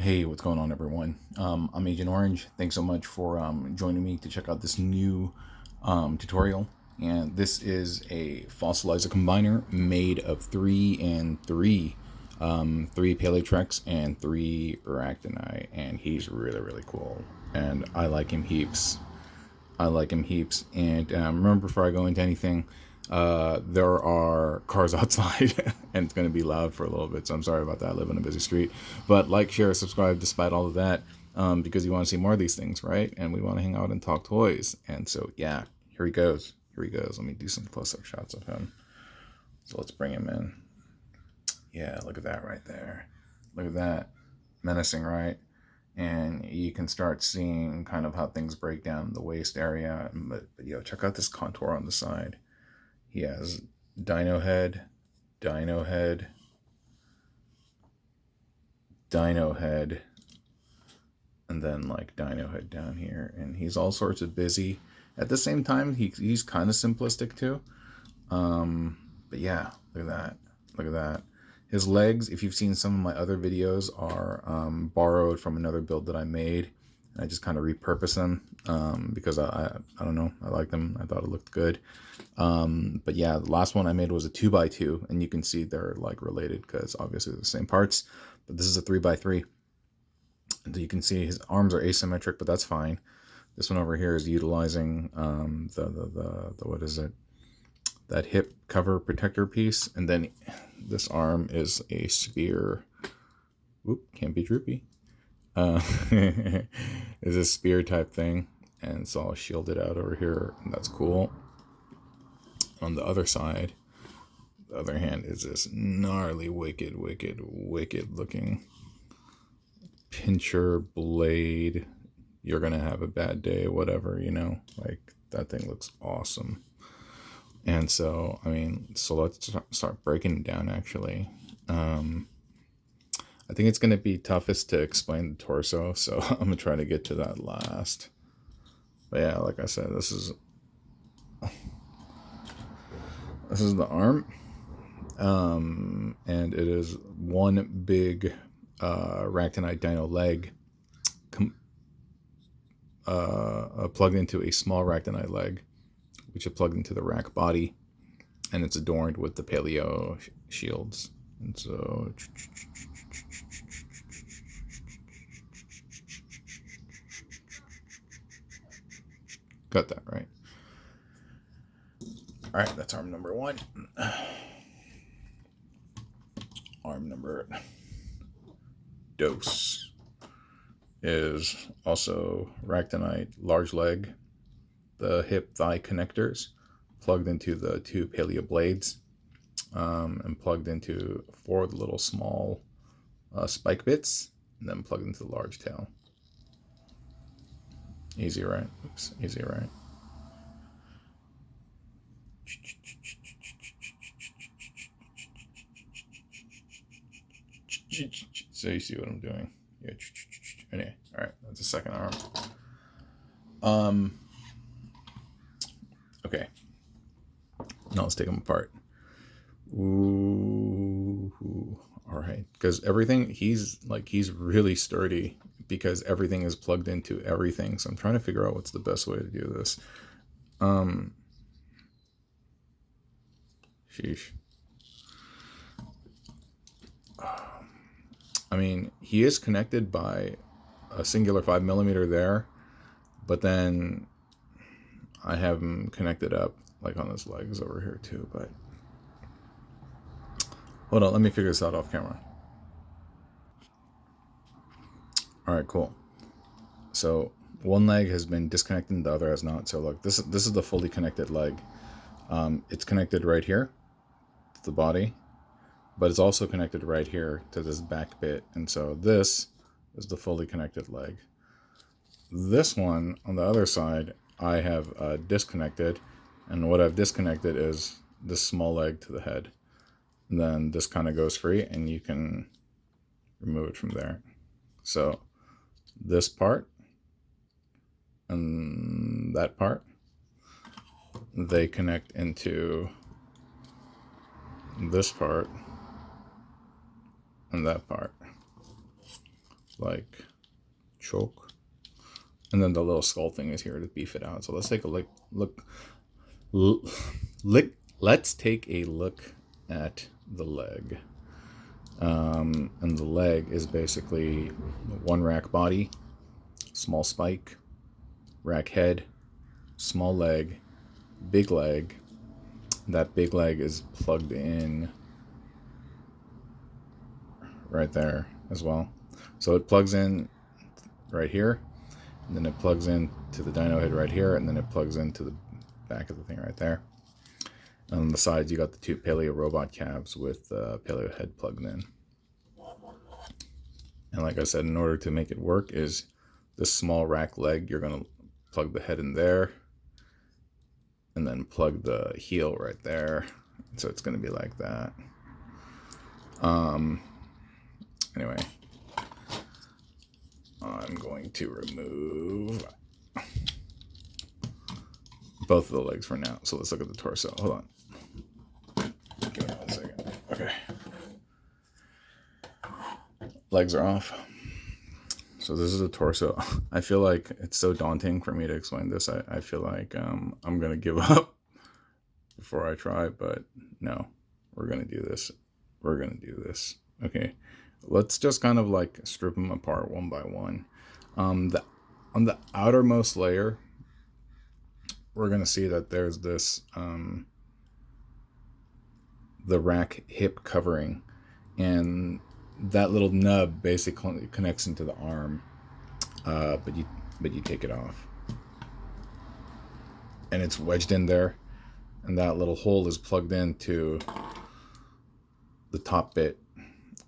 Hey, what's going on, everyone? I'm Agent Orange. Thanks so much for joining me to check out this new tutorial. And this is a fossilizer combiner made of 3 and 3. 3 Paleotrex and 3 Ractonite. And he's really, really cool. And I like him heaps. And remember, before I go into anything, there are cars outside and it's going to be loud for a little bit, so I'm sorry about that. I live on a busy street. But like, share, subscribe despite all of that, because you want to see more of these things, right? And we want to hang out and talk toys. And so, yeah, here he goes. Let me do some close-up shots of him. So let's bring him in. Yeah, look at that right there. Look at that. Menacing, right? And you can start seeing kind of how things break down in the waist area. But check out this contour on the side. He has dino head, dino head, dino head, and then like dino head down here. And he's all sorts of busy. At the same time, he's kind of simplistic too. But yeah, look at that. Look at that. His legs, if you've seen some of my other videos, are borrowed from another build that I made. I just kind of repurpose them because I don't know, I like them. I thought it looked good. But yeah, the last one I made was a 2x2, and you can see they're like related because obviously they're the same parts. But this is a 3x3, and you can see his arms are asymmetric, but that's fine. This one over here is utilizing the what is it? That hip cover protector piece, and then this arm is a spear. Whoop, can't be droopy. Is a spear type thing, and it's all shielded out over here, and that's cool. On the other side, the other hand is this gnarly, wicked looking pincher blade. You're gonna have a bad day, whatever, you know, like that thing looks awesome. And so, I mean, so let's start breaking it down, actually. I think it's going to be toughest to explain the torso, so I'm going to try to get to that last. But yeah, like I said, this is the arm. And it is one big Ractonite dino leg plugged into a small Ractonite leg, which is plugged into the rack body, and it's adorned with the paleo shields. And so got that right. All right, that's arm number 1. Arm number dos is also Ractonite large leg, the hip thigh connectors plugged into the 2 paleo blades, and plugged into 4 of the little small spike bits, and then plugged into the large tail. Easy, right? Oops, easy, right? So you see what I'm doing? Yeah. Anyway, all right, that's the second arm. Okay. Now let's take them apart. Ooh, all right. Because everything, he's really sturdy because everything is plugged into everything. So I'm trying to figure out what's the best way to do this. Sheesh. I mean, he is connected by a singular 5mm there, but then I have him connected up like on his legs over here too. But hold on, let me figure this out off camera. All right, cool. So one leg has been disconnected and the other has not. So look, this is the fully connected leg. It's connected right here to the body, but it's also connected right here to this back bit. And so this is the fully connected leg. This one on the other side, I have disconnected, and what I've disconnected is this small leg to the head. And then this kind of goes free, and you can remove it from there. So this part and that part, they connect into this part and that part. like choke. And then the little skull thing is here to beef it out. So let's take a let's take a look at the leg. And the leg is basically one rack body, small spike, rack head, small leg, big leg. That big leg is plugged in right there as well. So it plugs in right here, and then it plugs in to the dino head right here, and then it plugs into the back of the thing right there. And on the sides, you got the two paleo robot calves with the paleo head plugged in. And like I said, in order to make it work is this small rack leg, you're going to plug the head in there, and then plug the heel right there. So it's going to be like that. Anyway, I'm going to remove both of the legs for now. So let's look at the torso. Hold on. Give me 1 second. Okay. Legs are off. So this is the torso. I feel like it's so daunting for me to explain this. I feel like I'm going to give up before I try, but no, we're going to do this. We're going to do this. Okay. Let's just kind of like strip them apart one by one. On the outermost layer, we're going to see that there's this, the rack hip covering, and that little nub basically connects into the arm, but you take it off, and it's wedged in there, and that little hole is plugged into the top bit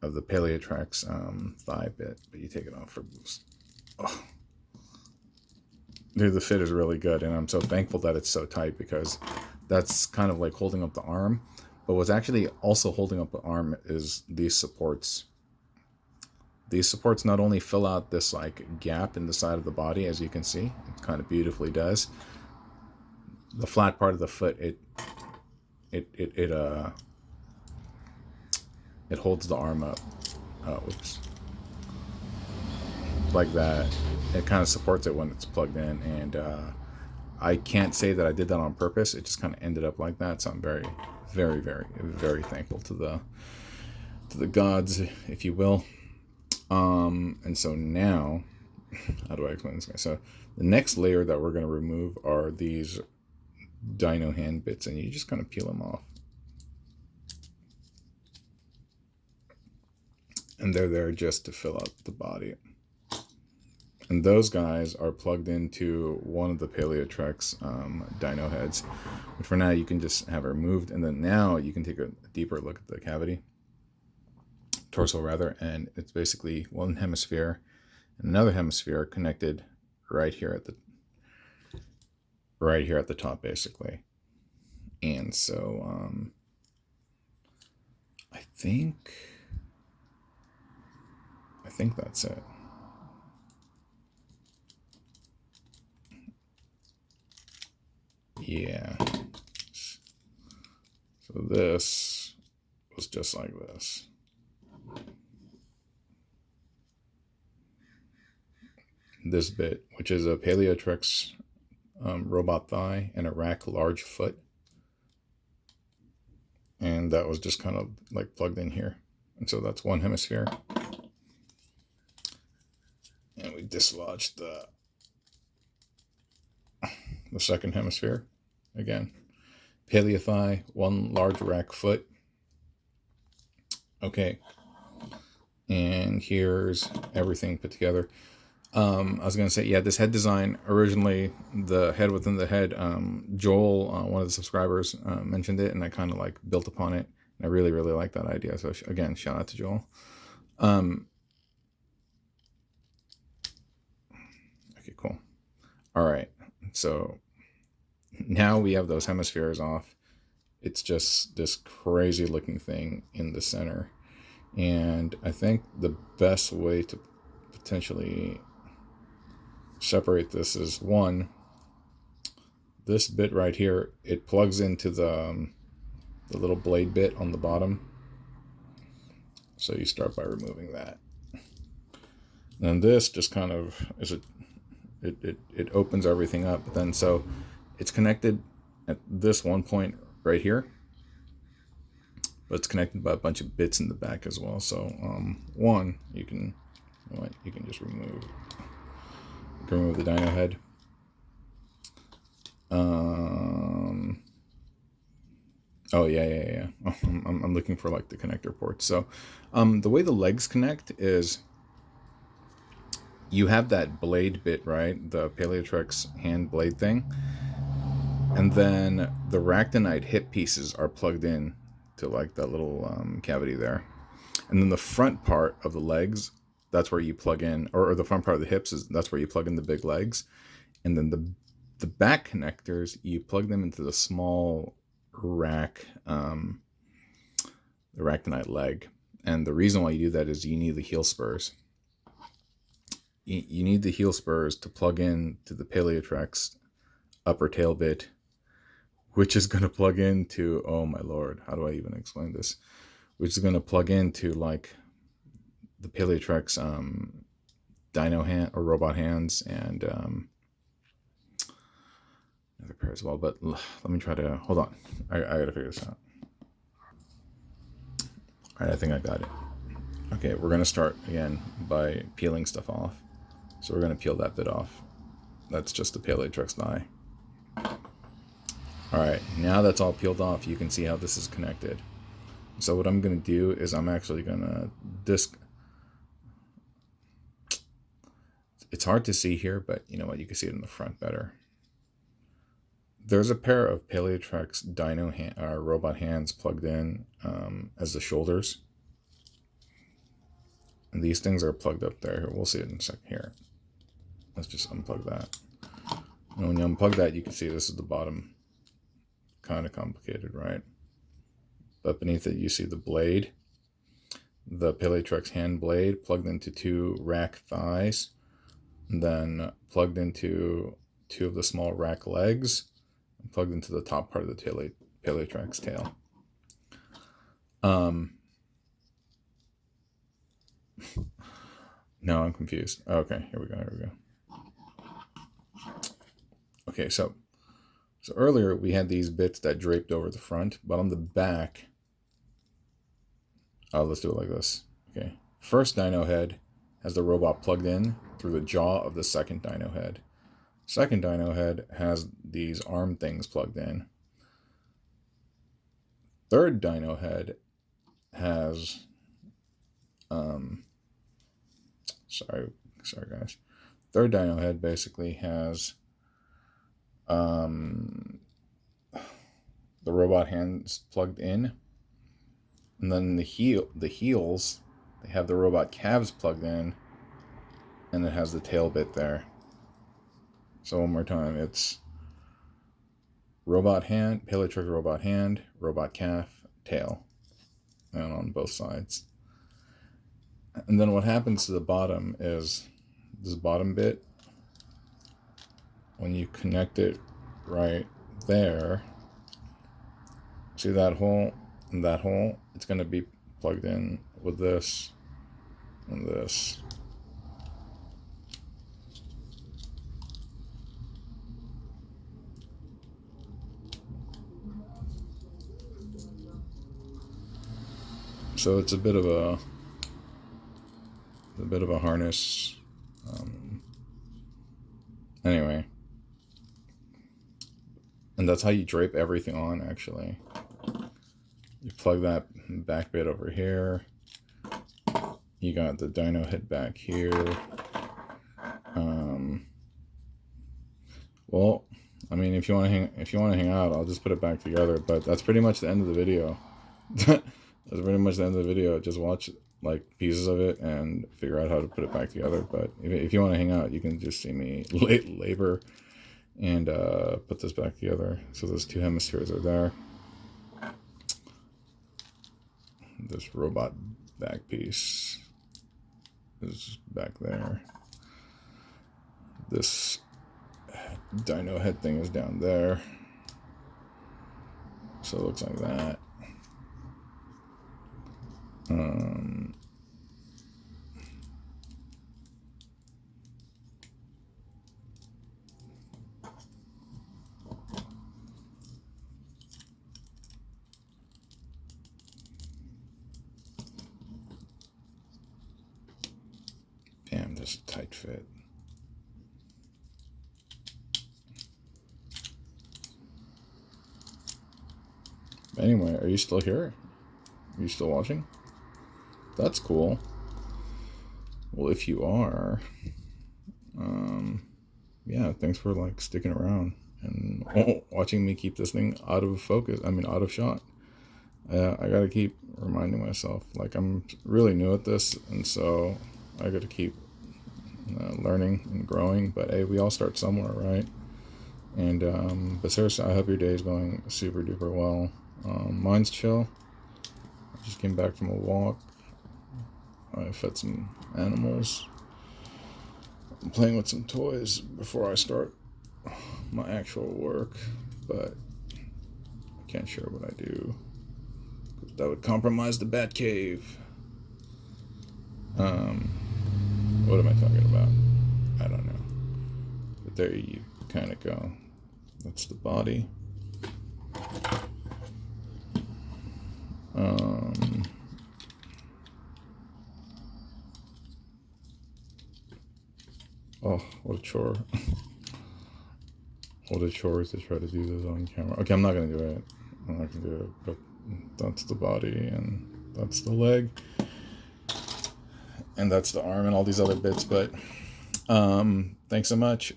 of the Paleotrex thigh bit, but you take it off for boost. Oh. Dude, the fit is really good, and I'm so thankful that it's so tight, because that's kind of like holding up the arm. But what's actually also holding up the arm is these supports. These supports not only fill out this like gap in the side of the body, as you can see, it kind of beautifully does. The flat part of the foot, it holds the arm up. Oops. Like that. It kind of supports it when it's plugged in, and I can't say that I did that on purpose. It just kind of ended up like that. So I'm very, very, very, very thankful to the gods, if you will. And so now, how do I explain this guy? So the next layer that we're going to remove are these dino hand bits, and you just kind of peel them off. And they're there just to fill out the body. And those guys are plugged into one of the Paleotrex dino heads, which for now you can just have removed. And then now you can take a deeper look at the cavity, torso rather, and it's basically one hemisphere and another hemisphere connected right here at the top, basically. And so I think that's it. Yeah. So this was just like this. This bit, which is a Paleotrex robot thigh and a rack large foot. And that was just kind of like plugged in here. And so that's one hemisphere. And we dislodged the second hemisphere. Again, paleo thigh, one large rack foot. Okay. And here's everything put together. I was going to say, yeah, this head design, originally the head within the head, Joel, one of the subscribers, mentioned it, and I kind of like built upon it. And I really, really like that idea. So again, shout out to Joel. Okay, cool. All right. So now we have those hemispheres off. It's just this crazy looking thing in the center. And I think the best way to potentially separate this is, one, this bit right here, it plugs into the little blade bit on the bottom. So you start by removing that. And this just kind of it opens everything up. But then so it's connected at this one point right here, but it's connected by a bunch of bits in the back as well. So one, you can just remove the dyno head. Oh yeah. I'm looking for like the connector ports. So the way the legs connect is you have that blade bit, right? The Paleotrex hand blade thing. And then the Ractonite hip pieces are plugged in to like that little cavity there. And then the front part of the legs, that's where you plug in, or the front part of the hips that's where you plug in the big legs. And then the back connectors, you plug them into the small rack, the Ractonite leg. And the reason why you do that is you need the heel spurs. You need the heel spurs to plug in to the Paleotrex upper tail bit, which is going to plug into, oh my lord, how do I even explain this? Which is going to plug into like the Paleotrex dyno hand or robot hands and another pair as well. But let me try to, hold on. I got to figure this out. All right, I think I got it. Okay, we're going to start again by peeling stuff off. So we're going to peel that bit off. That's just the Paleotrex die. All right, now that's all peeled off, you can see how this is connected. So what I'm going to do is I'm actually going to it's hard to see here, but you know what, you can see it in the front better. There's a pair of Paleotrex dyno robot hands plugged in as the shoulders. And these things are plugged up there. We'll see it in a second here. Let's just unplug that. And when you unplug that, you can see this is the bottom. Kind of complicated, right? But beneath it, you see the blade. The Paleotrex hand blade plugged into two rack thighs. And then plugged into two of the small rack legs. And plugged into the top part of the Paleotrex tail. No, I'm confused. Okay, here we go. Okay, so earlier we had these bits that draped over the front, but on the back, let's do it like this. Okay, first dyno head has the robot plugged in through the jaw of the second dyno head. Second dyno head has these arm things plugged in. Third dyno head has, sorry guys. Third dyno head basically has the robot hands plugged in, and then the heels, they have the robot calves plugged in, and it has the tail bit there. So one more time, it's robot hand, Paleotrex robot hand, robot calf, tail, and on both sides. And then what happens to the bottom is this bottom bit, when you connect it right there, see that hole and that hole, it's going to be plugged in with this and this. So it's a bit of a harness. Anyway, and that's how you drape everything on, actually. You plug that back bit over here. You got the dyno head back here. Well, I mean, if you want to hang out, I'll just put it back together. But that's pretty much the end of the video. That's pretty much the end of the video. Just watch like pieces of it and figure out how to put it back together. But if you want to hang out, you can just see me labor and put this back together. So those two hemispheres are there. This robot back piece is back there. This dyno head thing is down there. So it looks like that. just a tight fit. Anyway, are you still here? Are you still watching? That's cool. Well, if you are, yeah, thanks for like sticking around and watching me keep this thing out of focus. I mean, out of shot. I gotta keep reminding myself, like, I'm really new at this, and so I gotta keep learning and growing. But hey, we all start somewhere, right? And but seriously, I hope your day is going super duper well. Mine's chill. I just came back from a walk. I fed some animals. I'm playing with some toys before I start my actual work, but I can't share what I do because that would compromise the Bat Cave. What am I talking about? I don't know. But there you kind of go. That's the body. Oh, what a chore. What a chore to try to do this on camera. Okay, I'm not going to do it. I'm not going to do it, but that's the body, and that's the leg, and that's the arm, and all these other bits. But thanks so much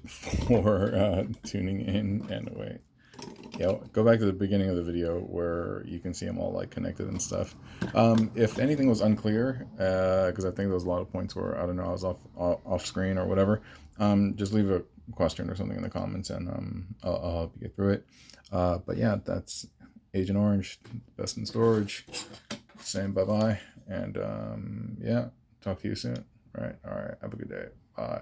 for tuning in. And wait, yeah, go back to the beginning of the video where you can see them all like connected and stuff. If anything was unclear, because I think there was a lot of points where, I don't know, I was off screen or whatever, just leave a question or something in the comments, and I'll help you get through it. But yeah, that's Agent Orange, best in storage, saying bye-bye, and yeah, talk to you soon. All right, have a good day. Bye.